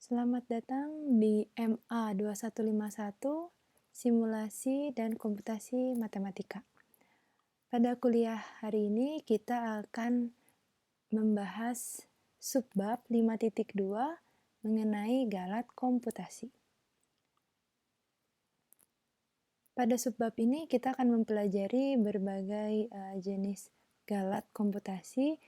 Selamat datang di MA2151, Simulasi dan Komputasi Matematika. Pada kuliah hari ini kita akan membahas subbab 5.2 mengenai galat komputasi. Pada subbab ini kita akan mempelajari berbagai jenis galat komputasi,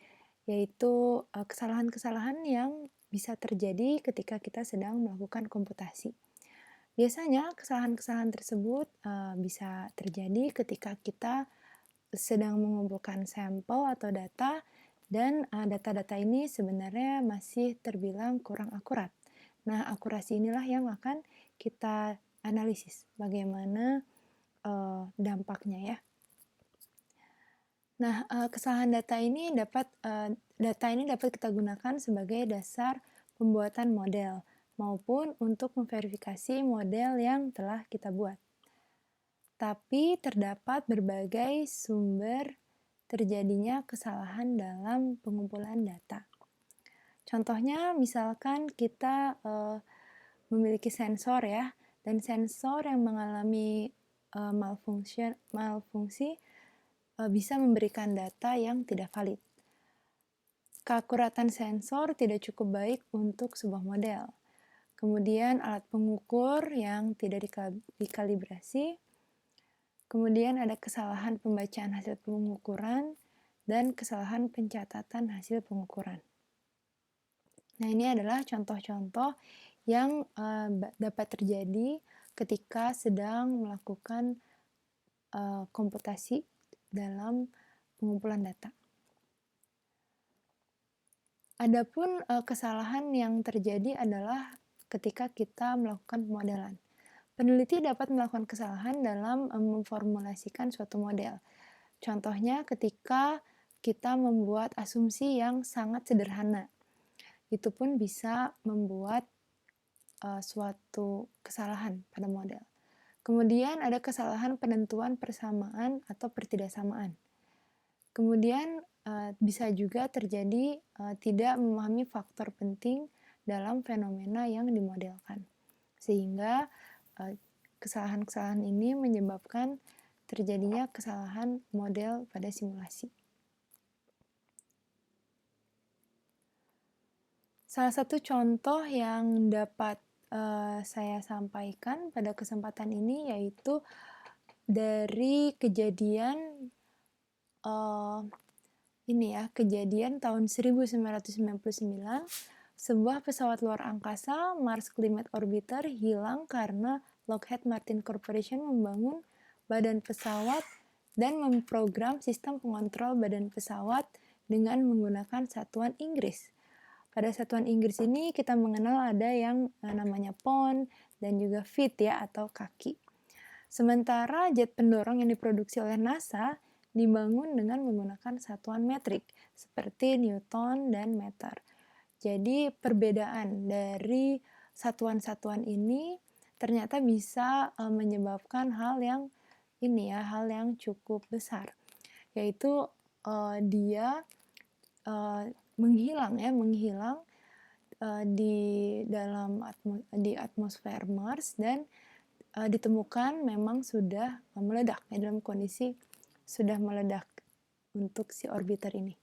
yaitu kesalahan-kesalahan yang bisa terjadi ketika kita sedang melakukan komputasi. Biasanya kesalahan-kesalahan tersebut bisa terjadi ketika kita sedang mengumpulkan sampel atau data dan data-data ini sebenarnya masih terbilang kurang akurat. Nah, akurasi inilah yang akan kita analisis bagaimana dampaknya ya. Nah, kesalahan data ini dapat kita gunakan sebagai dasar pembuatan model maupun untuk memverifikasi model yang telah kita buat. Tapi terdapat berbagai sumber terjadinya kesalahan dalam pengumpulan data. Contohnya misalkan kita memiliki sensor ya, dan sensor yang mengalami malfungsi bisa memberikan data yang tidak valid. Keakuratan sensor tidak cukup baik untuk sebuah model. Kemudian alat pengukur yang tidak dikalibrasi. Kemudian ada kesalahan pembacaan hasil pengukuran dan kesalahan pencatatan hasil pengukuran. Nah, ini adalah contoh-contoh yang dapat terjadi ketika sedang melakukan komputasi dalam pengumpulan data. Adapun kesalahan yang terjadi adalah ketika kita melakukan pemodelan. Peneliti dapat melakukan kesalahan dalam memformulasikan suatu model. Contohnya ketika kita membuat asumsi yang sangat sederhana. Itu pun bisa membuat suatu kesalahan pada model. Kemudian ada kesalahan penentuan persamaan atau pertidaksamaan. Kemudian bisa juga terjadi tidak memahami faktor penting dalam fenomena yang dimodelkan. Sehingga kesalahan-kesalahan ini menyebabkan terjadinya kesalahan model pada simulasi. Salah satu contoh yang dapat saya sampaikan pada kesempatan ini yaitu dari kejadian kejadian tahun 1999, sebuah pesawat luar angkasa Mars Climate Orbiter hilang karena Lockheed Martin Corporation membangun badan pesawat dan memprogram sistem pengontrol badan pesawat dengan menggunakan satuan Inggris. Pada satuan Inggris ini kita mengenal ada yang namanya pound dan juga feet ya atau kaki. Sementara jet pendorong yang diproduksi oleh NASA dibangun dengan menggunakan satuan metrik seperti Newton dan meter. Jadi perbedaan dari satuan-satuan ini ternyata bisa menyebabkan hal yang cukup besar, yaitu dia menghilang di atmosfer Mars dan ditemukan memang sudah meledak dalam kondisi sudah meledak untuk si orbiter ini.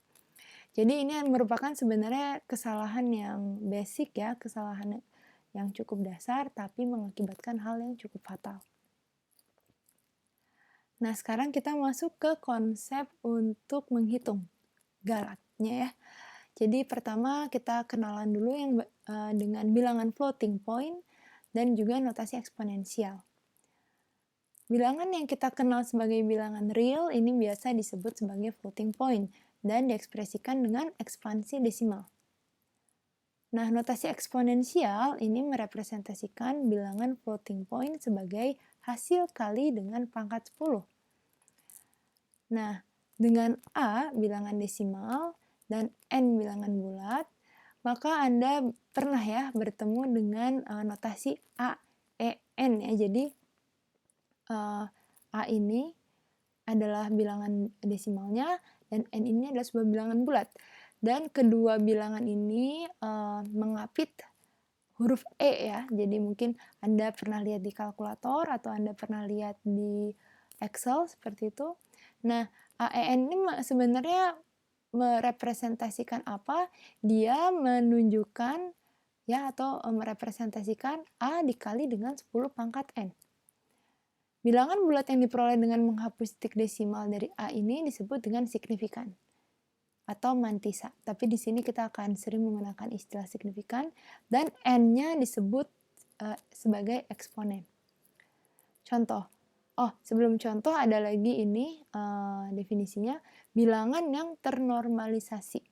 Jadi ini merupakan sebenarnya kesalahan yang basic ya, kesalahan yang cukup dasar tapi mengakibatkan hal yang cukup fatal. Nah, sekarang kita masuk ke konsep untuk menghitung galatnya ya. Jadi pertama kita kenalan dulu yang dengan bilangan floating point dan juga notasi eksponensial. Bilangan yang kita kenal sebagai bilangan real ini biasa disebut sebagai floating point dan diekspresikan dengan ekspansi desimal. Nah, notasi eksponensial ini merepresentasikan bilangan floating point sebagai hasil kali dengan pangkat 10. Nah, dengan A bilangan desimal dan N bilangan bulat, maka Anda pernah ya bertemu dengan notasi A, E, N ya. Jadi A ini adalah bilangan desimalnya dan N ini adalah sebuah bilangan bulat. Dan kedua bilangan ini mengapit huruf E ya. Jadi mungkin Anda pernah lihat di kalkulator atau Anda pernah lihat di Excel seperti itu. Nah, AEN ini sebenarnya merepresentasikan apa? Dia menunjukkan ya atau merepresentasikan A dikali dengan 10 pangkat N. Bilangan bulat yang diperoleh dengan menghapus titik desimal dari A ini disebut dengan signifikan atau mantisa. Tapi di sini kita akan sering menggunakan istilah signifikan dan N-nya disebut sebagai eksponen. Contoh. Oh, sebelum contoh ada lagi ini definisinya, bilangan yang ternormalisasi.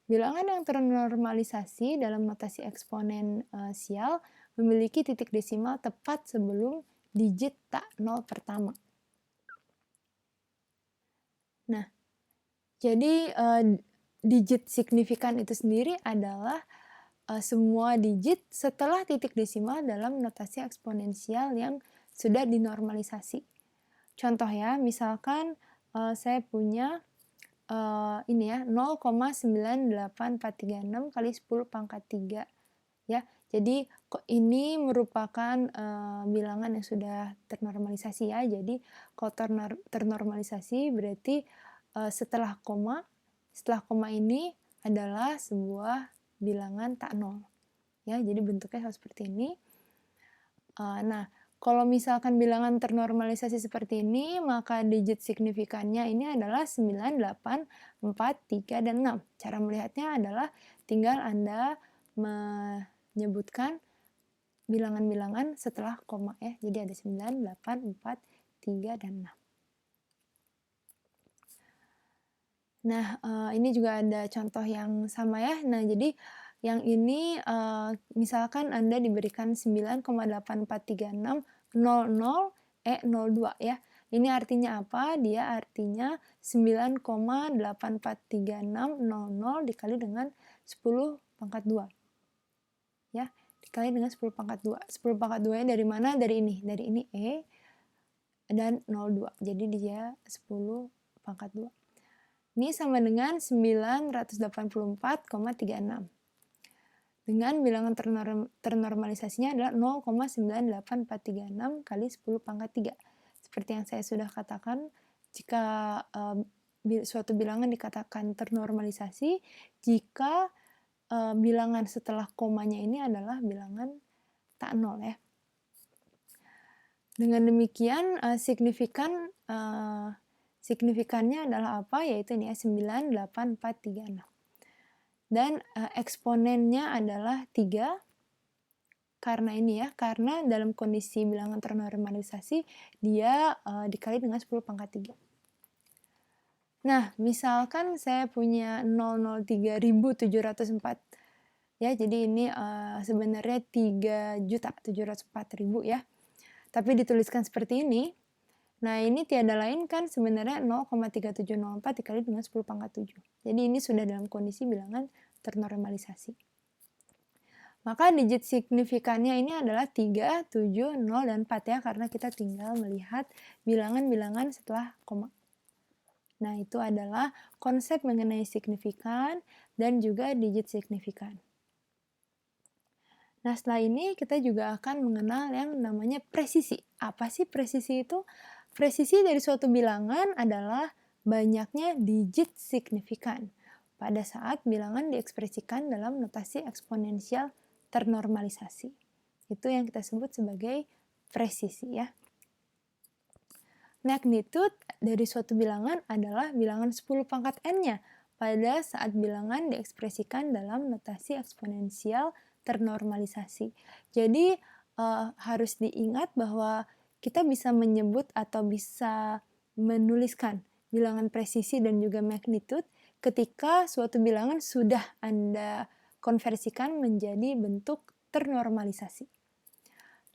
Bilangan yang ternormalisasi dalam notasi eksponensial memiliki titik desimal tepat sebelum digit tak nol pertama. Nah, jadi digit signifikan itu sendiri adalah semua digit setelah titik desimal dalam notasi eksponensial yang sudah dinormalisasi. Contoh ya, misalkan saya punya ini ya 0,98436 kali 10 pangkat 3 ya. Jadi ini merupakan bilangan yang sudah ternormalisasi ya. Jadi kalau ternormalisasi berarti setelah koma ini adalah sebuah bilangan tak nol ya. Jadi bentuknya seperti ini. Nah, kalau misalkan bilangan ternormalisasi seperti ini, maka digit signifikannya ini adalah 9, 8, 4, 3, dan 6. Cara melihatnya adalah tinggal Anda menyebutkan bilangan-bilangan setelah koma ya. Jadi ada 9, 8, 4, 3, dan 6. Nah, ini juga ada contoh yang sama ya. Nah, jadi yang ini misalkan Anda diberikan 9,843600E02 ya. Ini artinya apa? Dia artinya 9,843600 dikali dengan 10 pangkat 2. Ya, dikali dengan 10 pangkat 2. 10 pangkat 2-nya dari mana? Dari ini. Dari ini E dan 02. Jadi dia 10 pangkat 2. Ini sama dengan 984,36. Dengan bilangan ternormalisasinya adalah 0,98436 kali 10 pangkat 3. Seperti yang saya sudah katakan, jika suatu bilangan dikatakan ternormalisasi, jika bilangan setelah komanya ini adalah bilangan tak nol ya. Dengan demikian signifikannya adalah apa? Yaitu ini ya 98436. Dan eksponennya adalah 3 karena ini ya, karena dalam kondisi bilangan ternormalisasi dia dikali dengan 10 pangkat 3. Nah, misalkan saya punya 003.704 ya, jadi ini sebenarnya 3.704.000 ya. Tapi dituliskan seperti ini. Nah, ini tiada lain kan sebenarnya 0,3704 dikali dengan 10 pangkat 7. Jadi ini sudah dalam kondisi bilangan ternormalisasi. Maka digit signifikannya ini adalah 3, 7, 0, dan 4 ya, karena kita tinggal melihat bilangan-bilangan setelah koma. Nah, itu adalah konsep mengenai signifikan dan juga digit signifikan. Nah, setelah ini kita juga akan mengenal yang namanya presisi. Apa sih presisi itu? Presisi dari suatu bilangan adalah banyaknya digit signifikan pada saat bilangan diekspresikan dalam notasi eksponensial ternormalisasi. Itu yang kita sebut sebagai presisi ya. Magnitude dari suatu bilangan adalah bilangan 10 pangkat n-nya pada saat bilangan diekspresikan dalam notasi eksponensial ternormalisasi. Jadi harus diingat bahwa kita bisa menyebut atau bisa menuliskan bilangan presisi dan juga magnitude ketika suatu bilangan sudah Anda konversikan menjadi bentuk ternormalisasi.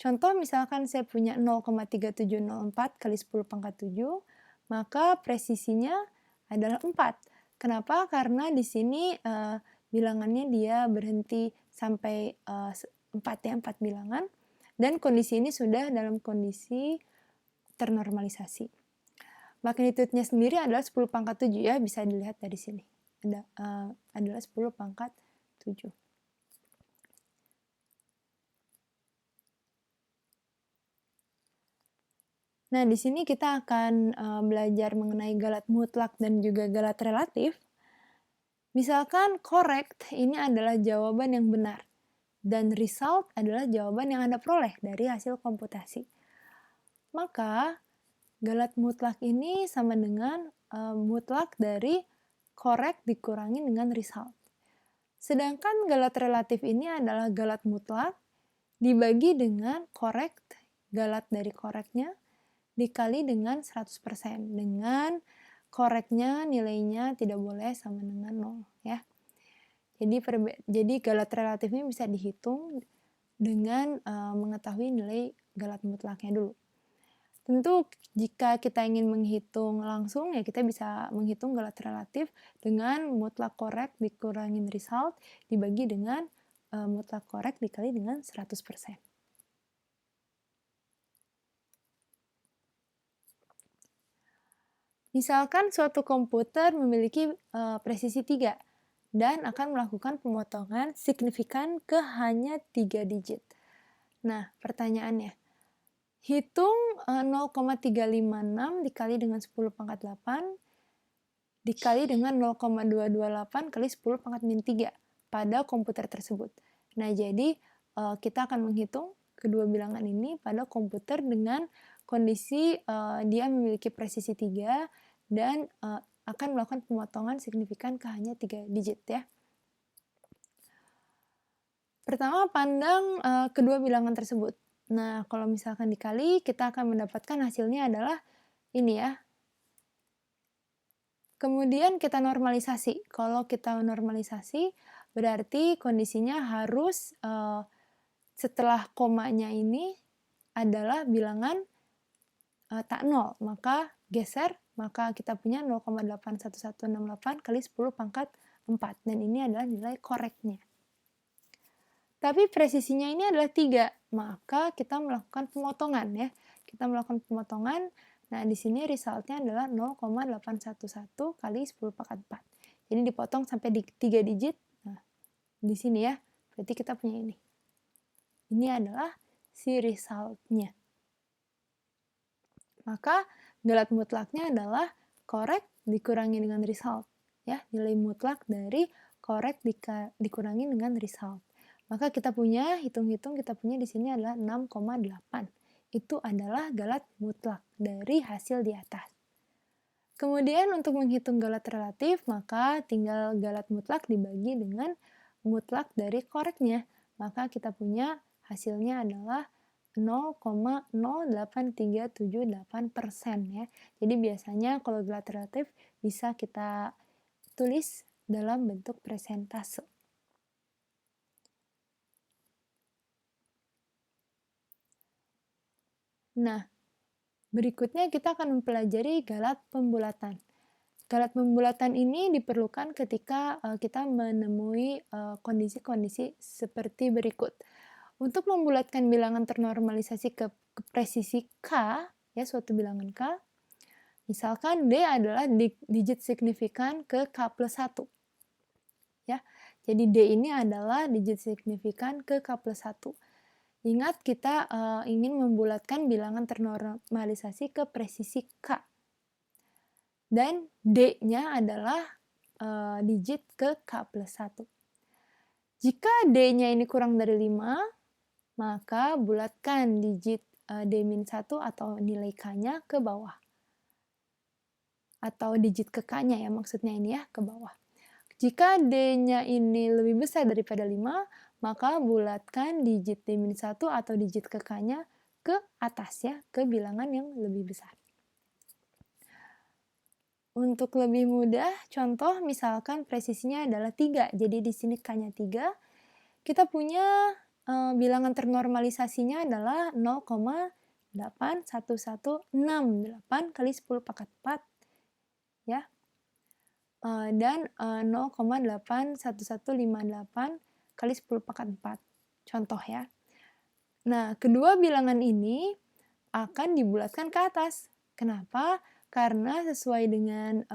Contoh misalkan saya punya 0,3704 kali 10 pangkat 7, maka presisinya adalah 4. Kenapa? Karena di sini bilangannya dia berhenti sampai 4 ya, 4 bilangan. Dan kondisi ini sudah dalam kondisi ternormalisasi. Magnitude-nya sendiri adalah 10 pangkat 7 ya, bisa dilihat dari sini. Adalah 10 pangkat 7. Nah, di sini kita akan belajar mengenai galat mutlak dan juga galat relatif. Misalkan correct ini adalah jawaban yang benar dan result adalah jawaban yang Anda peroleh dari hasil komputasi. Maka galat mutlak ini sama dengan mutlak dari correct dikurangi dengan result. Sedangkan galat relatif ini adalah galat mutlak dibagi dengan correct, galat dari correctnya, dikali dengan 100%. Dengan correctnya nilainya tidak boleh sama dengan 0 ya. Jadi galat relatif ini bisa dihitung dengan mengetahui nilai galat mutlaknya dulu. Tentu jika kita ingin menghitung langsung ya kita bisa menghitung galat relatif dengan mutlak correct dikurangin result dibagi dengan mutlak correct dikali dengan 100%. Misalkan suatu komputer memiliki presisi 3 dan akan melakukan pemotongan signifikan ke hanya 3 digit. Nah, pertanyaannya, hitung 0,356 dikali dengan 10 pangkat 8 dikali dengan 0,228 kali 10 pangkat min 3 pada komputer tersebut. Nah, jadi kita akan menghitung kedua bilangan ini pada komputer dengan kondisi dia memiliki presisi 3 dan akan melakukan pemotongan signifikan ke hanya 3 digit ya. Pertama, pandang kedua bilangan tersebut. Nah, kalau misalkan dikali, kita akan mendapatkan hasilnya adalah ini ya. Kemudian kita normalisasi. Kalau kita normalisasi, berarti kondisinya harus setelah komanya ini adalah bilangan tak 0. Maka geser, maka kita punya 0,81168 kali 10 pangkat 4. Dan ini adalah nilai koreknya. Tapi presisinya ini adalah 3, maka kita melakukan pemotongan ya. Kita melakukan pemotongan, nah di sini resultnya adalah 0,811 kali 10 pangkat 4. Jadi dipotong sampai di 3 digit, nah di sini ya, berarti kita punya ini. Ini adalah si resultnya. Maka galat mutlaknya adalah correct dikurangi dengan result. Ya, nilai mutlak dari correct dikurangi dengan result. Maka kita punya, hitung-hitung kita punya di sini adalah 6,8. Itu adalah galat mutlak dari hasil di atas. Kemudian untuk menghitung galat relatif, maka tinggal galat mutlak dibagi dengan mutlak dari koreknya. Maka kita punya hasilnya adalah 0,08378% ya. Jadi biasanya kalau galat relatif bisa kita tulis dalam bentuk persentase. Nah, berikutnya kita akan mempelajari galat pembulatan. Galat pembulatan ini diperlukan ketika kita menemui kondisi-kondisi seperti berikut. Untuk membulatkan bilangan ternormalisasi ke presisi K, ya suatu bilangan K, misalkan D adalah digit signifikan ke K plus 1. Ya, jadi D ini adalah digit signifikan ke K plus 1. Ingat kita ingin membulatkan bilangan ternormalisasi ke presisi K. Dan D-nya adalah digit ke K plus 1. Jika D-nya ini kurang dari 5, maka bulatkan digit D-1 atau nilai K-nya ke bawah. Atau digit ke K-nya ya, maksudnya ini ya, ke bawah. Jika D-nya ini lebih besar daripada 5, maka bulatkan digit D-1 atau digit ke K-nya ke atas ya, ke bilangan yang lebih besar. Untuk lebih mudah, contoh misalkan presisinya adalah 3, jadi di sini K-nya 3, kita punya bilangan ternormalisasinya adalah 0,81168 kali 10 pangkat 4 ya. Dan 0,81158 kali 10 pangkat 4. Contoh ya. Nah, kedua bilangan ini akan dibulatkan ke atas. Kenapa? Karena sesuai dengan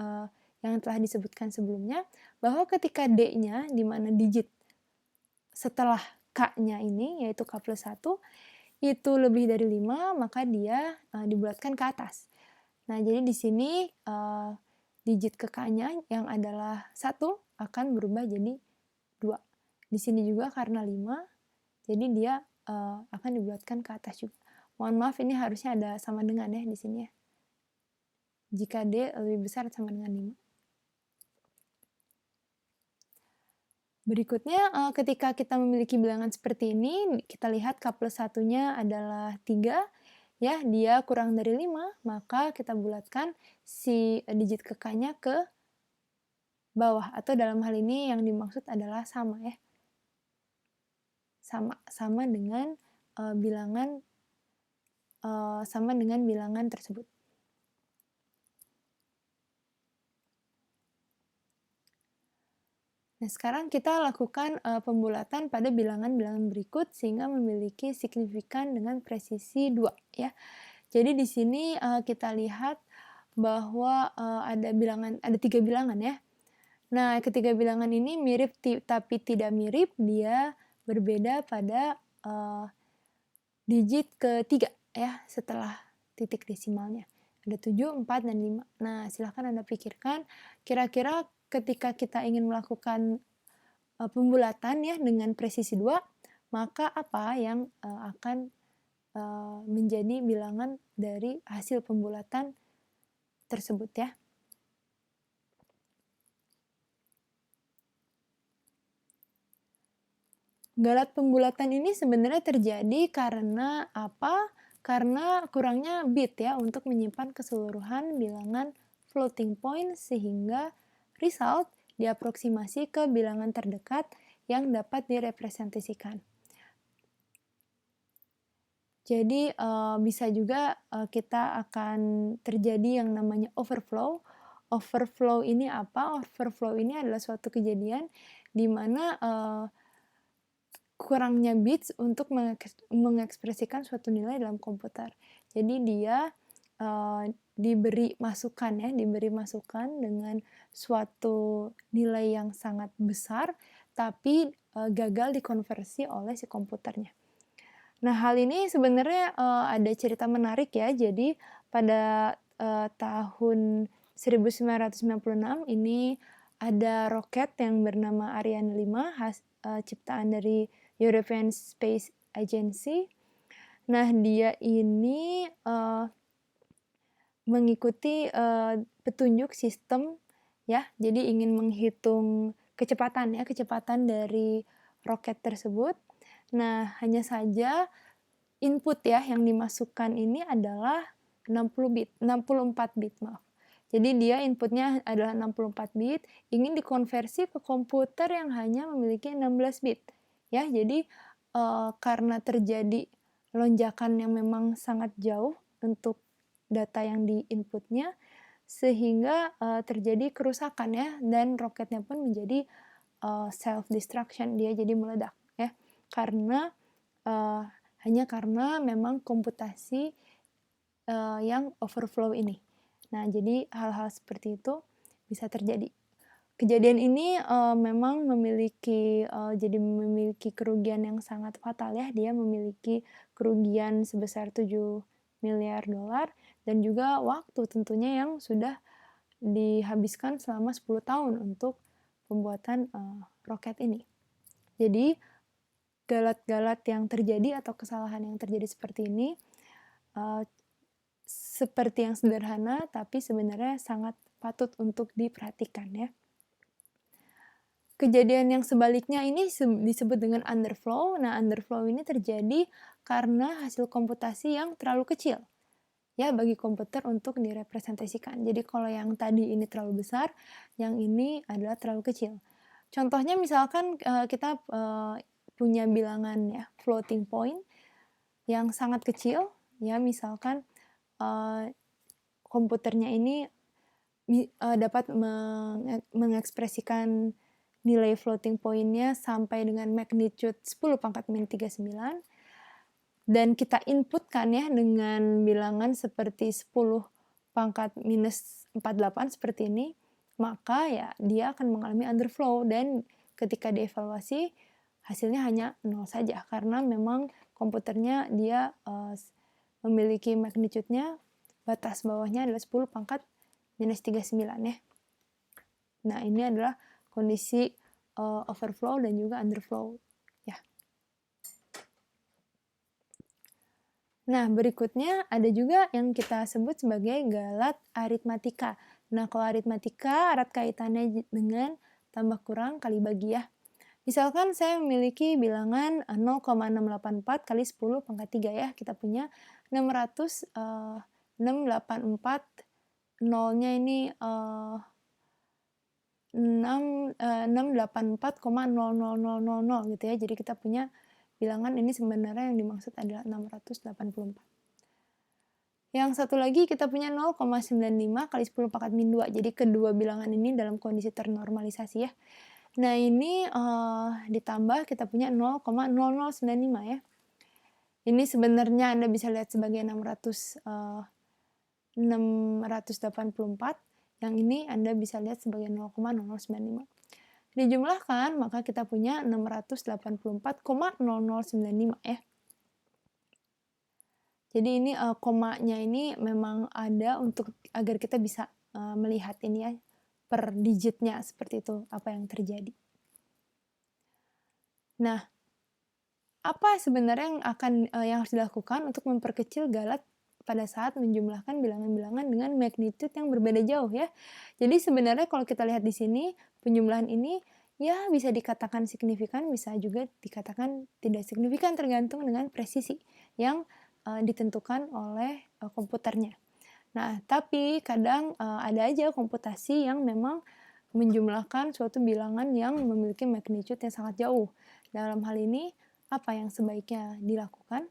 yang telah disebutkan sebelumnya, bahwa ketika D-nya, di mana digit setelah K-nya ini, yaitu K plus 1, itu lebih dari 5, maka dia dibulatkan ke atas. Nah, jadi di sini digit kekanya yang adalah 1 akan berubah jadi 2. Di sini juga karena 5, jadi dia akan dibulatkan ke atas juga. Mohon maaf, ini harusnya ada sama dengan ya di sini ya. Jika D lebih besar sama dengan 5. Berikutnya, ketika kita memiliki bilangan seperti ini, kita lihat K plus 1-nya adalah 3, ya, dia kurang dari 5, maka kita bulatkan si digit kekanya ke bawah, atau dalam hal ini yang dimaksud adalah sama ya. Sama dengan bilangan tersebut. Nah, sekarang kita lakukan pembulatan pada bilangan-bilangan berikut sehingga memiliki signifikan dengan presisi 2 ya. Jadi di sini kita lihat bahwa ada 3 bilangan ya. Nah, ketiga bilangan ini mirip tapi tidak mirip, dia berbeda pada digit ketiga ya setelah titik desimalnya. Ada 7, 4, dan 5. Nah, silahkan Anda pikirkan kira-kira ketika kita ingin melakukan pembulatan ya dengan presisi 2, maka apa yang akan menjadi bilangan dari hasil pembulatan tersebut ya. Galat pembulatan ini sebenarnya terjadi karena apa? Karena kurangnya bit ya untuk menyimpan keseluruhan bilangan floating point sehingga result diaproksimasi ke bilangan terdekat yang dapat direpresentasikan. Jadi bisa juga kita akan terjadi yang namanya overflow. Overflow ini apa? Overflow ini adalah suatu kejadian di mana kurangnya bits untuk mengekspresikan suatu nilai dalam komputer. Jadi dia diberi masukan ya, diberi masukan dengan suatu nilai yang sangat besar, tapi gagal dikonversi oleh si komputernya. Nah, hal ini sebenarnya ada cerita menarik ya. Jadi pada tahun 1996 ini ada roket yang bernama Ariane 5, ciptaan dari European Space Agency. Nah, dia ini mengikuti petunjuk sistem ya. Jadi ingin menghitung kecepatan dari roket tersebut. Nah, hanya saja input ya yang dimasukkan ini adalah 64 bit, maaf. Jadi dia inputnya adalah 64 bit, ingin dikonversi ke komputer yang hanya memiliki 16 bit. Ya, jadi karena terjadi lonjakan yang memang sangat jauh untuk data yang diinputnya, sehingga terjadi kerusakan ya, dan roketnya pun menjadi self destruction, dia jadi meledak ya, karena hanya karena memang komputasi yang overflow ini. Nah, jadi hal-hal seperti itu bisa terjadi. Kejadian ini memang memiliki kerugian yang sangat fatal ya. Dia memiliki kerugian sebesar 7 miliar dolar dan juga waktu tentunya yang sudah dihabiskan selama 10 tahun untuk pembuatan roket ini. Jadi galat-galat yang terjadi atau kesalahan yang terjadi seperti ini seperti yang sederhana, tapi sebenarnya sangat patut untuk diperhatikan ya. Kejadian yang sebaliknya ini disebut dengan underflow. Nah, underflow ini terjadi karena hasil komputasi yang terlalu kecil ya bagi komputer untuk direpresentasikan. Jadi kalau yang tadi ini terlalu besar, yang ini adalah terlalu kecil. Contohnya misalkan kita punya bilangan ya floating point yang sangat kecil ya, misalkan komputernya ini dapat mengekspresikan nilai floating point-nya sampai dengan magnitude 10 pangkat min 39, dan kita inputkan ya dengan bilangan seperti 10 pangkat minus 48 seperti ini, maka ya dia akan mengalami underflow, dan ketika dievaluasi hasilnya hanya 0 saja, karena memang komputernya dia memiliki magnitude-nya, batas bawahnya adalah 10 pangkat minus 39 ya. Nah, ini adalah kondisi overflow dan juga underflow ya. Nah, berikutnya ada juga yang kita sebut sebagai galat aritmatika. Nah, kalau aritmatika erat kaitannya dengan tambah kurang kali bagi ya. Misalkan saya memiliki bilangan 0,684 kali 10 pangkat 3 ya. Kita punya 684, nolnya ini 684,00000 gitu ya. Jadi kita punya bilangan ini sebenarnya yang dimaksud adalah 684. Yang satu lagi kita punya 0,95 kali 10 pangkat min 2. Jadi kedua bilangan ini dalam kondisi ternormalisasi ya. Nah, ini ditambah kita punya 0,0095 ya. Ini sebenarnya Anda bisa lihat sebagai 684. Yang ini Anda bisa lihat sebagai 0,0095. Dijumlahkan, maka kita punya 684,0095 ya. Jadi ini komanya ini memang ada untuk agar kita bisa melihat ini ya, per digitnya seperti itu, apa yang terjadi. Nah, apa sebenarnya yang harus dilakukan untuk memperkecil galat pada saat menjumlahkan bilangan-bilangan dengan magnitude yang berbeda jauh ya. Jadi sebenarnya kalau kita lihat di sini, penjumlahan ini ya bisa dikatakan signifikan, bisa juga dikatakan tidak signifikan, tergantung dengan presisi yang ditentukan oleh komputernya. Nah, tapi kadang ada aja komputasi yang memang menjumlahkan suatu bilangan yang memiliki magnitude yang sangat jauh. Dalam hal ini, apa yang sebaiknya dilakukan?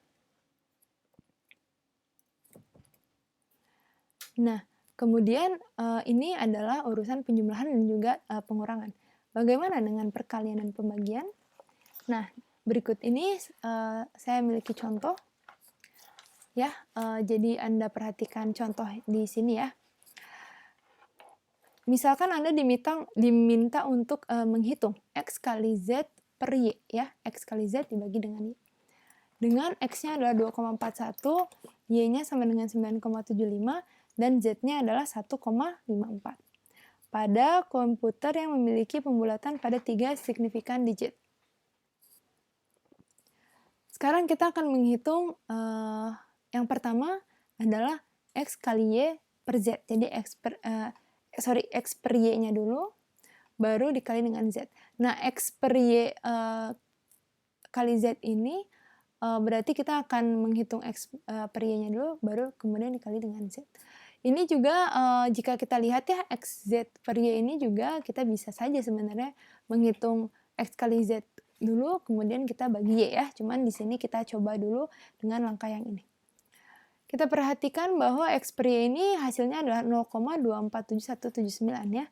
Nah, kemudian ini adalah urusan penjumlahan dan juga pengurangan. Bagaimana dengan perkalian dan pembagian? Nah, berikut ini saya memiliki contoh. Ya, jadi Anda perhatikan contoh di sini ya. Misalkan Anda diminta untuk menghitung X kali Z per Y ya. X kali Z dibagi dengan Y. Dengan X-nya adalah 2,41, Y-nya sama dengan 9,75, dan Z-nya adalah 1,54. Pada komputer yang memiliki pembulatan pada 3 signifikan digit. Sekarang kita akan menghitung yang pertama adalah X kali Y per Z. Jadi X per Y-nya dulu, baru dikali dengan Z. Nah, X per Y kali Z ini berarti kita akan menghitung X per Y-nya dulu, baru kemudian dikali dengan Z. Ini juga jika kita lihat ya, X Z per Y ini juga kita bisa saja sebenarnya menghitung X kali Z dulu, kemudian kita bagi Y ya. Cuman di sini kita coba dulu dengan langkah yang ini. Kita perhatikan bahwa X per Y ini hasilnya adalah 0,247179 ya.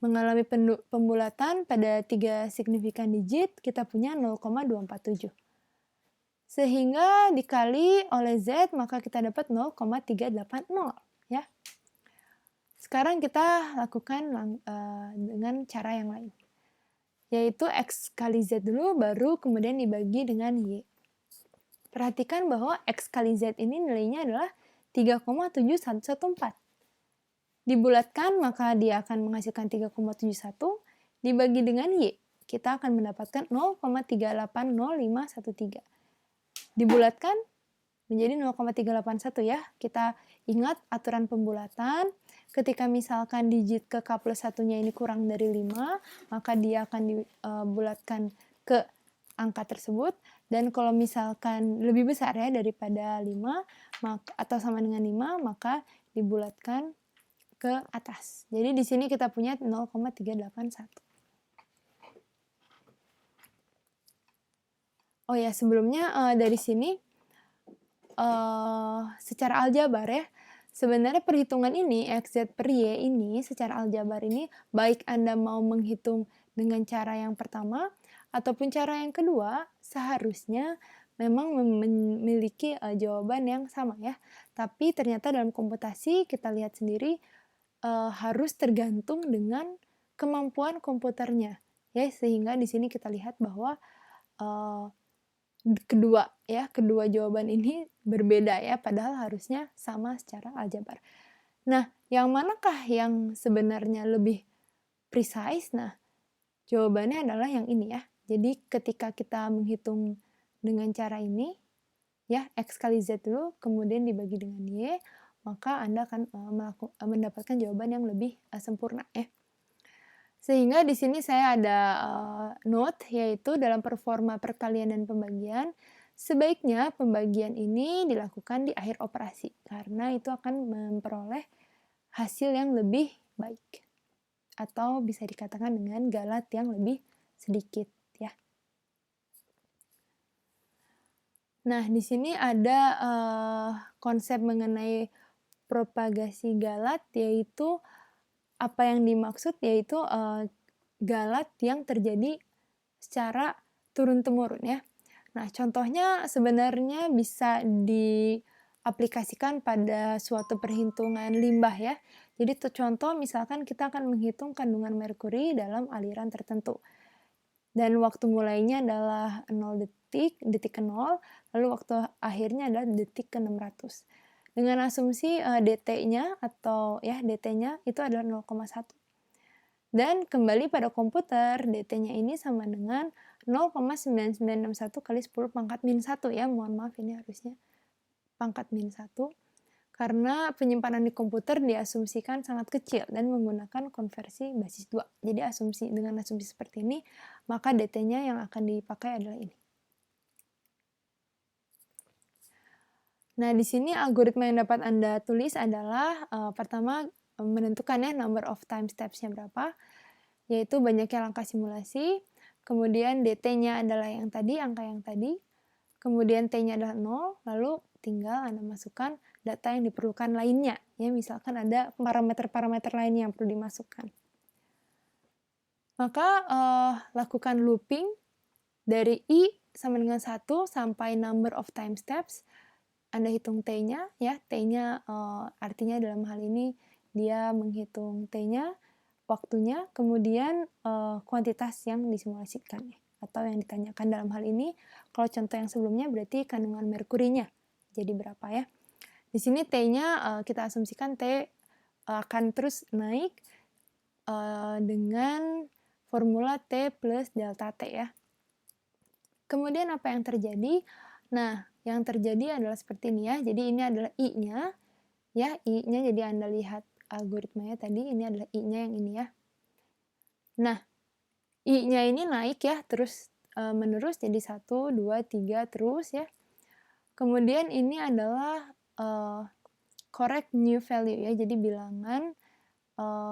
Mengalami pembulatan pada 3 signifikan digit, kita punya 0,247. Sehingga dikali oleh Z, maka kita dapat 0,380 ya. Sekarang kita lakukan dengan cara yang lain. Yaitu X kali Z dulu, baru kemudian dibagi dengan Y. Perhatikan bahwa X kali Z ini nilainya adalah 3,7114. Dibulatkan, maka dia akan menghasilkan 3,71. Dibagi dengan Y, kita akan mendapatkan 0,380513. Dibulatkan menjadi 0,381 ya. Kita ingat aturan pembulatan. Ketika misalkan digit ke K plus 1-nya ini kurang dari 5, maka dia akan dibulatkan ke angka tersebut. Dan kalau misalkan lebih besar ya daripada 5 atau sama dengan 5, maka dibulatkan ke atas. Jadi di sini kita punya 0,381. Oh ya, sebelumnya dari sini secara aljabar ya, sebenarnya perhitungan ini XZ per Y ini secara aljabar ini baik Anda mau menghitung dengan cara yang pertama ataupun cara yang kedua, seharusnya memang memiliki jawaban yang sama ya. Tapi ternyata dalam komputasi kita lihat sendiri harus tergantung dengan kemampuan komputernya ya, sehingga di sini kita lihat bahwa eee, kedua jawaban ini berbeda ya, padahal harusnya sama secara aljabar. Nah, yang manakah yang sebenarnya lebih precise? Nah, jawabannya adalah yang ini ya. Jadi ketika kita menghitung dengan cara ini, ya X kali Z dulu, kemudian dibagi dengan Y, maka Anda akan mendapatkan jawaban yang lebih sempurna ya. Sehingga di sini saya ada note, yaitu dalam performa perkalian dan pembagian, sebaiknya pembagian ini dilakukan di akhir operasi, karena itu akan memperoleh hasil yang lebih baik. Atau bisa dikatakan dengan galat yang lebih sedikit ya. Nah, di sini ada konsep mengenai propagasi galat, yaitu apa yang dimaksud yaitu galat yang terjadi secara turun-temurun ya. Nah, contohnya sebenarnya bisa diaplikasikan pada suatu perhitungan limbah ya. Jadi contoh misalkan kita akan menghitung kandungan merkuri dalam aliran tertentu. Dan waktu mulainya adalah 0 detik, detik ke 0, lalu waktu akhirnya adalah detik ke 600. Dengan asumsi dt-nya atau ya dt-nya itu adalah 0,1. Dan kembali pada komputer, dt-nya ini sama dengan 0,9961 kali 10 pangkat min 1 ya. Mohon maaf ini harusnya pangkat min 1. Karena penyimpanan di komputer diasumsikan sangat kecil dan menggunakan konversi basis 2. Jadi dengan asumsi seperti ini, maka dt-nya yang akan dipakai adalah ini. Nah, di sini algoritma yang dapat Anda tulis adalah pertama menentukan ya number of time steps-nya berapa, yaitu banyaknya langkah simulasi, kemudian dt-nya adalah yang tadi, angka yang tadi, kemudian t-nya adalah 0, lalu tinggal Anda masukkan data yang diperlukan lainnya. Ya, misalkan ada parameter-parameter lainnya yang perlu dimasukkan. Maka lakukan looping dari I sama dengan 1 sampai number of time steps. Anda hitung T-nya, ya, T-nya artinya dalam hal ini dia menghitung T-nya, waktunya, kemudian kuantitas yang disimulasikan, ya, atau yang ditanyakan dalam hal ini. Kalau contoh yang sebelumnya berarti kandungan merkurinya, jadi berapa ya. Di sini T-nya kita asumsikan T akan terus naik dengan formula T plus delta T ya. Kemudian apa yang terjadi? Nah, yang terjadi adalah seperti ini ya. Jadi ini adalah I-nya. Ya, I-nya jadi Anda lihat algoritmanya tadi, ini adalah I-nya yang ini ya. Nah, I-nya ini naik ya, terus menerus jadi 1, 2, 3 terus ya. Kemudian ini adalah correct new value ya. Jadi bilangan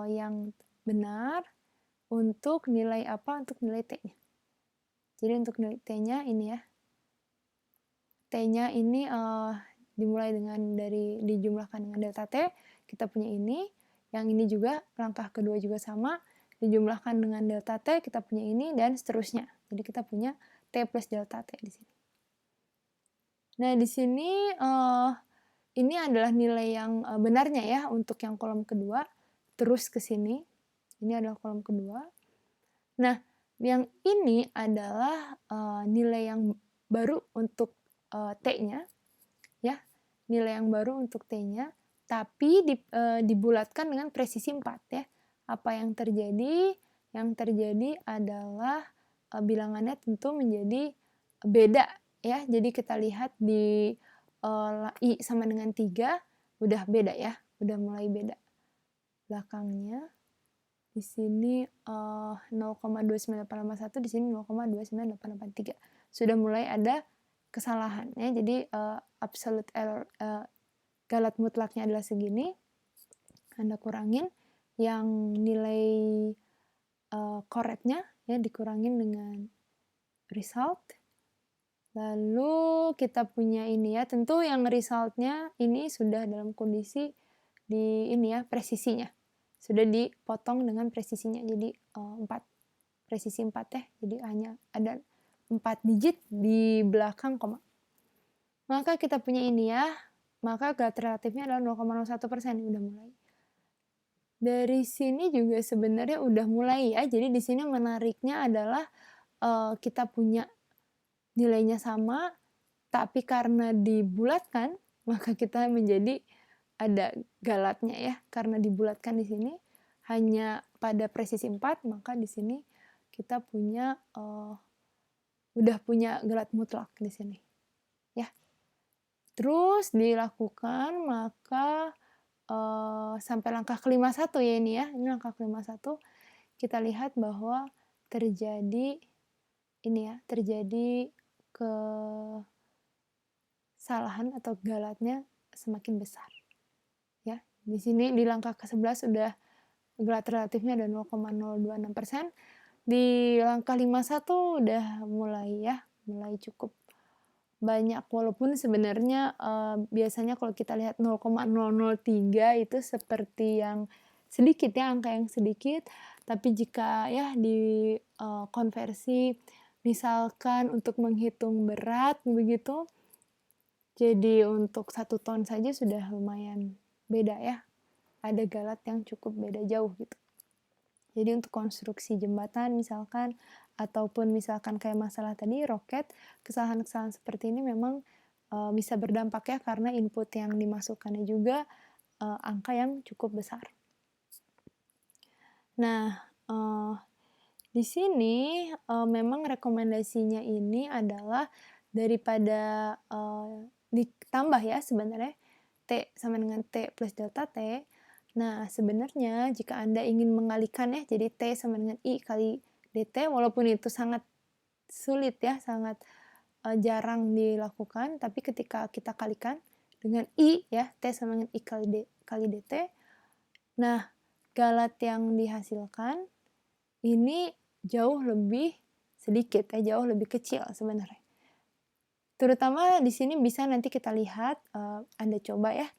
yang benar untuk nilai apa? Untuk nilai T-nya. Jadi untuk nilai T-nya ini ya. T-nya ini dimulai dengan dijumlahkan dengan delta T, kita punya ini. Yang ini juga, langkah kedua juga sama, dijumlahkan dengan delta T, kita punya ini, dan seterusnya. Jadi kita punya T plus delta T di sini. Nah, di sini ini adalah nilai yang benarnya ya, untuk yang kolom kedua, terus ke sini. Ini adalah kolom kedua. Nah, yang ini adalah nilai yang baru untuk T-nya, ya, nilai yang baru untuk T-nya, tapi dibulatkan dengan presisi 4 ya. Apa yang terjadi? Yang terjadi adalah bilangannya tentu menjadi beda ya. Jadi kita lihat di I sama dengan 3 udah beda ya, udah mulai beda. Belakangnya di sini 0,29881, di sini 0,29883. Sudah mulai ada kesalahan ya. Jadi absolute error galat mutlaknya adalah segini. Anda kurangin yang nilai correctnya ya, dikurangin dengan result. Lalu kita punya ini ya, tentu yang resultnya ini sudah dalam kondisi di ini ya, presisinya. Sudah dipotong dengan presisinya, jadi 4. Presisi 4 ya, jadi hanya ada 4 digit di belakang koma. Maka kita punya ini ya, maka galat relatifnya adalah 0,01%, udah mulai. Dari sini juga sebenarnya udah mulai ya, jadi di sini menariknya adalah kita punya nilainya sama, tapi karena dibulatkan, maka kita menjadi ada galatnya ya, karena dibulatkan di sini hanya pada presisi 4, maka di sini kita punya udah punya galat mutlak di sini ya. Terus dilakukan maka sampai langkah ke-51 ya ini ya. Ini langkah ke-51 kita lihat bahwa terjadi ini ya, terjadi kesalahan atau galatnya semakin besar. Ya, di sini di langkah ke-11 udah galat relatifnya ada 0,026%. Di langkah 51 udah mulai ya, mulai cukup banyak walaupun sebenarnya biasanya kalau kita lihat 0,003 itu seperti yang sedikit ya, angka yang sedikit, tapi jika ya di konversi misalkan untuk menghitung berat begitu, jadi untuk 1 ton saja sudah lumayan beda ya, ada galat yang cukup beda jauh gitu. Jadi untuk konstruksi jembatan misalkan, ataupun misalkan kayak masalah tadi roket, kesalahan-kesalahan seperti ini memang bisa berdampak ya karena input yang dimasukkannya juga angka yang cukup besar. Nah, di sini memang rekomendasinya ini adalah daripada ditambah ya sebenarnya T sama dengan T plus delta T. Nah, sebenarnya jika Anda ingin mengalihkan ya, jadi T sama dengan I kali dt, walaupun itu sangat sulit ya, sangat jarang dilakukan, tapi ketika kita kalikan dengan I ya, T sama dengan I kali dt, nah galat yang dihasilkan ini jauh lebih sedikit ya, jauh lebih kecil sebenarnya. Terutama di sini bisa nanti kita lihat, Anda coba ya,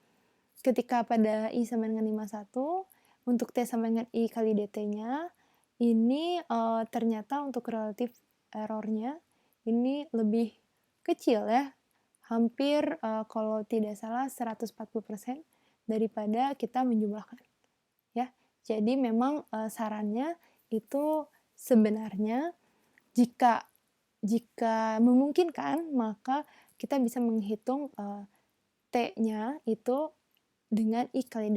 ketika pada I sama dengan 51, untuk T sama dengan I kali dt-nya, ini ternyata untuk relatif errornya ini lebih kecil ya, hampir kalau tidak salah 140% daripada kita menjumlahkan ya. Jadi memang sarannya itu sebenarnya jika memungkinkan maka kita bisa menghitung T-nya itu dengan I kali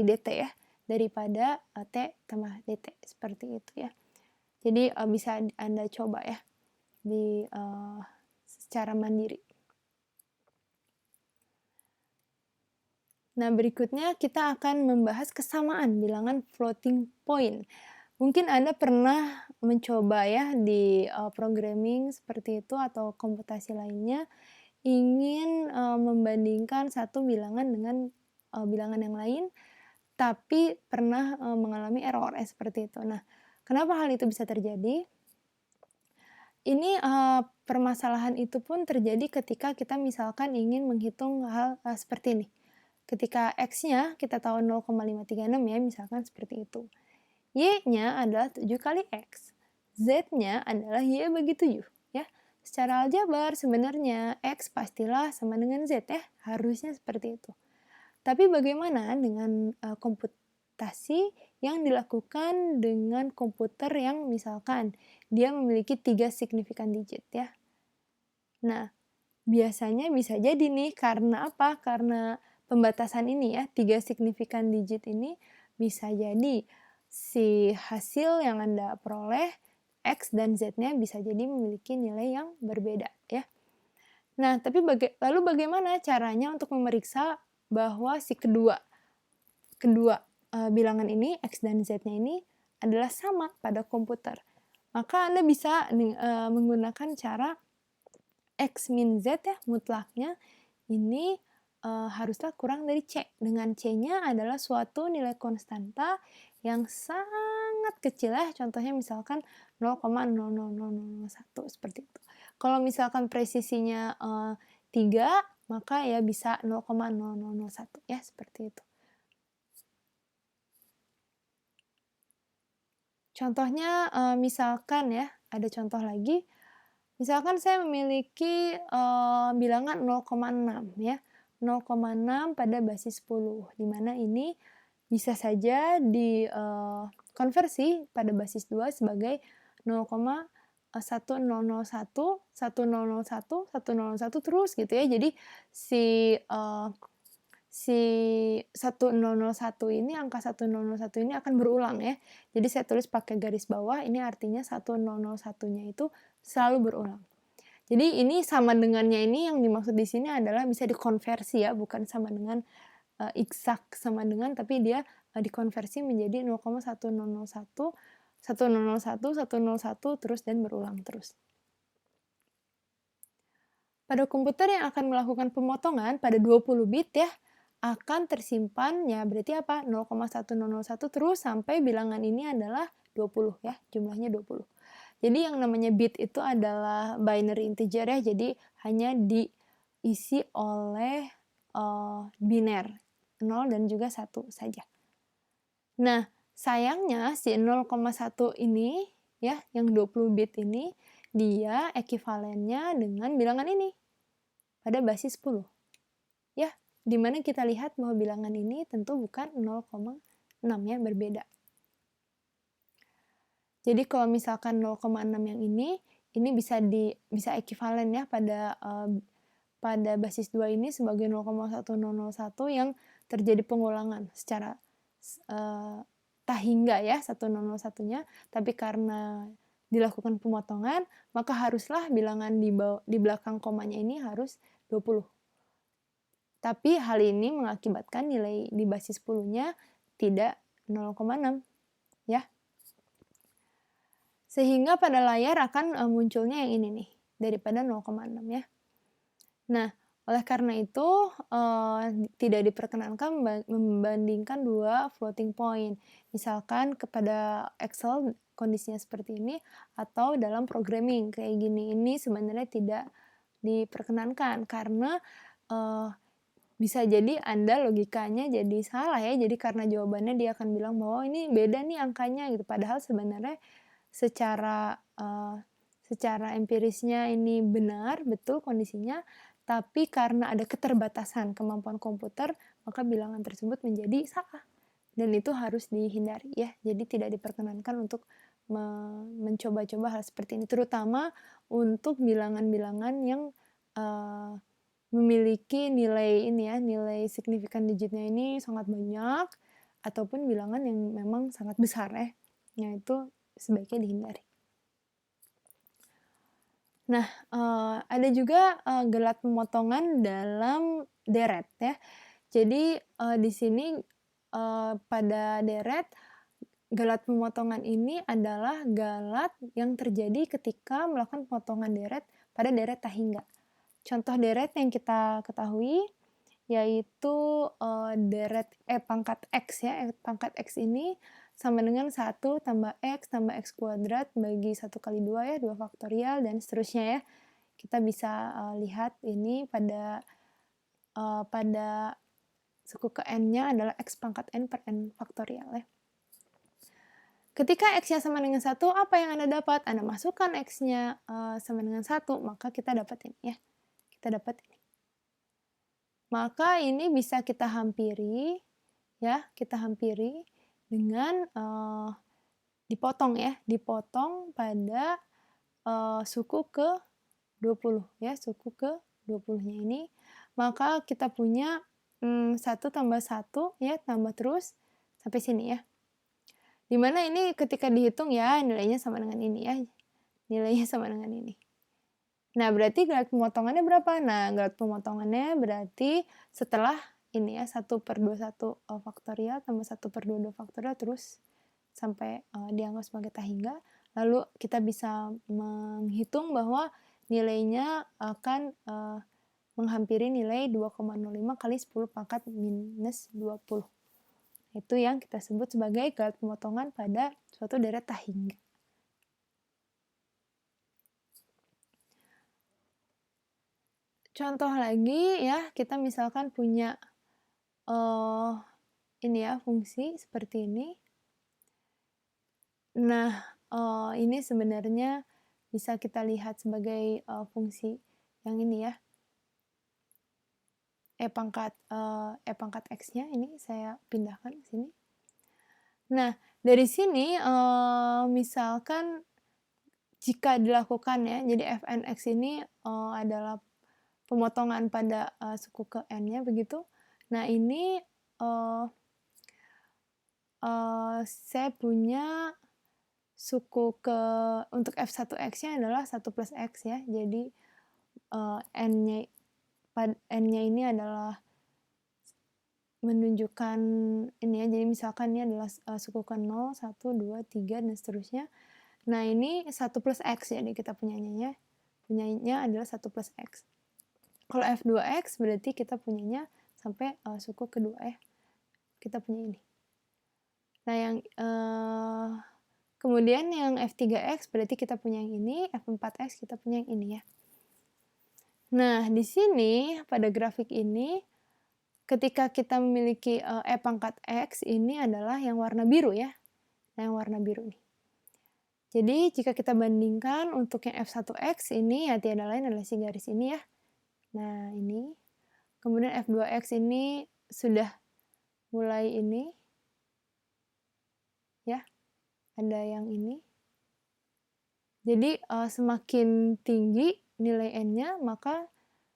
dt ya, daripada T tambah dt, seperti itu ya. Jadi bisa Anda coba ya di secara mandiri. Nah, berikutnya kita akan membahas kesamaan bilangan floating point. Mungkin Anda pernah mencoba ya di programming seperti itu atau komputasi lainnya, ingin membandingkan satu bilangan dengan bilangan yang lain, tapi pernah mengalami error seperti itu. Nah, kenapa hal itu bisa terjadi? Ini permasalahan itu pun terjadi ketika kita misalkan ingin menghitung hal seperti ini. Ketika X-nya kita tahu 0,536 ya, misalkan seperti itu. Y-nya adalah 7 kali X. Z-nya adalah Y bagi 7 ya. Secara aljabar sebenarnya X pastilah sama dengan Z ya, harusnya seperti itu. Tapi bagaimana dengan komputasi yang dilakukan dengan komputer yang misalkan dia memiliki 3 signifikan digit ya. Nah, biasanya bisa jadi nih karena apa? Karena pembatasan ini ya, 3 signifikan digit ini bisa jadi si hasil yang Anda peroleh X dan Z-nya bisa jadi memiliki nilai yang berbeda ya. Nah, tapi lalu bagaimana caranya untuk memeriksa bahwa si kedua bilangan ini, X dan Z-nya ini adalah sama pada komputer? Maka Anda bisa menggunakan cara X min Z ya, mutlaknya ini haruslah kurang dari C. Dengan C-nya adalah suatu nilai konstanta yang sangat kecil ya, contohnya misalkan 0,00001 seperti itu. Kalau misalkan presisinya 3, maka ya bisa 0,0001 ya, seperti itu. Contohnya misalkan ya, ada contoh lagi. Misalkan saya memiliki bilangan 0,6 ya. 0,6 pada basis 10, di mana ini bisa saja dikonversi pada basis 2 sebagai 0,001 1001, 1001, 1001 terus gitu ya. Jadi si 1001 ini, angka 1001 ini akan berulang ya. Jadi saya tulis pakai garis bawah, ini artinya 1001-nya itu selalu berulang. Jadi ini sama dengannya ini yang dimaksud di sini adalah bisa dikonversi ya, bukan sama dengan eksak sama dengan, tapi dia dikonversi menjadi 0,1001, 1001, 101 terus dan berulang terus. Pada komputer yang akan melakukan pemotongan pada 20 bit ya, akan tersimpan ya berarti apa? 0,1001 terus sampai bilangan ini adalah 20 ya, jumlahnya 20. Jadi yang namanya bit itu adalah binary integer ya, jadi hanya diisi oleh biner, 0 dan juga 1 saja. Nah, sayangnya si 0,1 ini ya, yang 20 bit ini, dia ekivalennya dengan bilangan ini pada basis 10. Ya, dimana kita lihat bahwa bilangan ini tentu bukan 0,6 ya, berbeda. Jadi kalau misalkan 0,6 yang ini bisa ekivalen ya pada basis 2 ini sebagai 0,1001 yang terjadi pengulangan secara tak hingga ya 1001-nya, tapi karena dilakukan pemotongan, maka haruslah bilangan di belakang komanya ini harus 20. Tapi hal ini mengakibatkan nilai di basis 10-nya tidak 0,6 ya. Sehingga pada layar akan munculnya yang ini nih, daripada 0,6 ya. Nah, oleh karena itu tidak diperkenankan membandingkan dua floating point. Misalkan kepada Excel kondisinya seperti ini, atau dalam programming kayak gini. Ini sebenarnya tidak diperkenankan karena bisa jadi Anda logikanya jadi salah ya. Jadi karena jawabannya dia akan bilang bahwa ini beda nih angkanya gitu. Padahal sebenarnya secara empirisnya ini benar, betul kondisinya, tapi karena ada keterbatasan kemampuan komputer, maka bilangan tersebut menjadi salah. Dan itu harus dihindari ya. Jadi tidak diperkenankan untuk mencoba-coba hal seperti ini, terutama untuk bilangan-bilangan yang memiliki nilai ini ya, nilai signifikan digitnya ini sangat banyak, ataupun bilangan yang memang sangat besar ya. Nah, itu sebaiknya dihindari. Nah, ada juga gelat pemotongan dalam deret ya. Jadi di sini pada deret, galat pemotongan ini adalah galat yang terjadi ketika melakukan pemotongan deret pada deret tak hingga. Contoh deret yang kita ketahui yaitu deret pangkat X ya. Pangkat X ini sama dengan 1 tambah X kuadrat bagi 1 kali 2 ya, 2 faktorial dan seterusnya ya. Kita bisa lihat ini pada suku ke N-nya adalah X pangkat N per N faktorial ya. Ketika X-nya sama dengan 1, apa yang Anda dapat? Anda masukkan X-nya sama dengan 1, maka kita dapat ini ya. Kita dapat ini. Maka ini bisa kita hampiri ya, kita hampiri dengan dipotong ya, dipotong pada suku ke 20 ya, suku ke 20-nya ini. Maka kita punya 1 tambah 1 ya, tambah terus sampai sini ya. Dimana ini ketika dihitung ya nilainya sama dengan ini ya, nilainya sama dengan ini. Nah, berarti galat pemotongannya berapa? Nah, galat pemotongannya berarti setelah ini ya, 1 per 21 faktorial tambah 1 per 22 faktorial terus sampai dianggap sebagai tak hingga. Lalu kita bisa menghitung bahwa nilainya akan menghampiri nilai 2,05 kali 10 pangkat minus 20. Itu yang kita sebut sebagai galat pemotongan pada suatu deret tak hingga. Contoh lagi ya, kita misalkan punya ini ya, fungsi seperti ini. Nah, ini sebenarnya bisa kita lihat sebagai fungsi yang ini ya. pangkat X-nya ini saya pindahkan ke sini. Nah, dari sini misalkan jika dilakukan ya, jadi fnx ini adalah pemotongan pada suku ke n-nya begitu. Nah ini saya punya suku ke untuk f1x-nya adalah 1 plus x ya. Jadi n-nya ini adalah menunjukkan ini ya. Jadi misalkan ini adalah suku ke 0, 1, 2, 3 dan seterusnya. Nah ini 1 plus x jadi kita punyanya adalah 1 plus x. Kalau f2x berarti kita punyanya sampai suku kedua ya. Kita punya ini. Nah yang kemudian yang f3x berarti kita punya yang ini, f4x kita punya yang ini ya. Nah di sini pada grafik ini ketika kita memiliki e pangkat x ini adalah yang warna biru ya. Nah yang warna biru nih. Jadi jika kita bandingkan untuk yang f1x ini ya tiada lain adalah si garis ini ya. Nah ini. Kemudian f2x ini sudah mulai ini. Ya. Ada yang ini. Jadi semakin tinggi nilai n-nya maka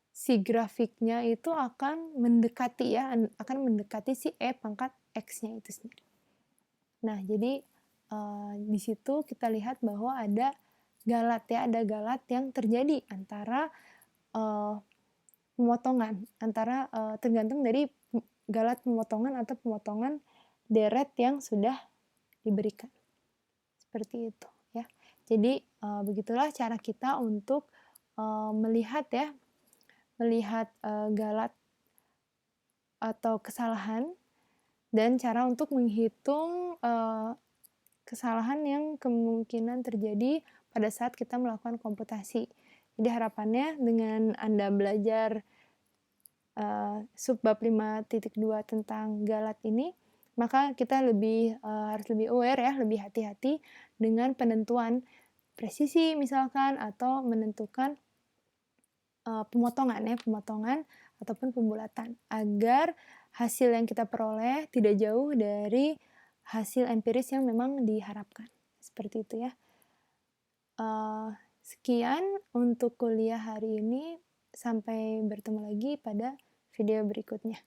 si grafiknya itu akan mendekati ya, akan mendekati si e pangkat x-nya itu sendiri. Nah jadi di situ kita lihat bahwa ada galat ya, ada galat yang terjadi antara pemotongan, antara tergantung dari galat pemotongan atau pemotongan deret yang sudah diberikan. Seperti itu ya. Jadi begitulah cara kita untuk melihat ya, melihat galat atau kesalahan dan cara untuk menghitung kesalahan yang kemungkinan terjadi pada saat kita melakukan komputasi. Jadi harapannya dengan Anda belajar subbab 5.2 tentang galat ini, maka kita harus lebih aware ya, lebih hati-hati dengan penentuan presisi misalkan atau menentukan pemotongan ataupun pembulatan agar hasil yang kita peroleh tidak jauh dari hasil empiris yang memang diharapkan. Seperti itu ya. Sekian untuk kuliah hari ini. Sampai bertemu lagi pada video berikutnya.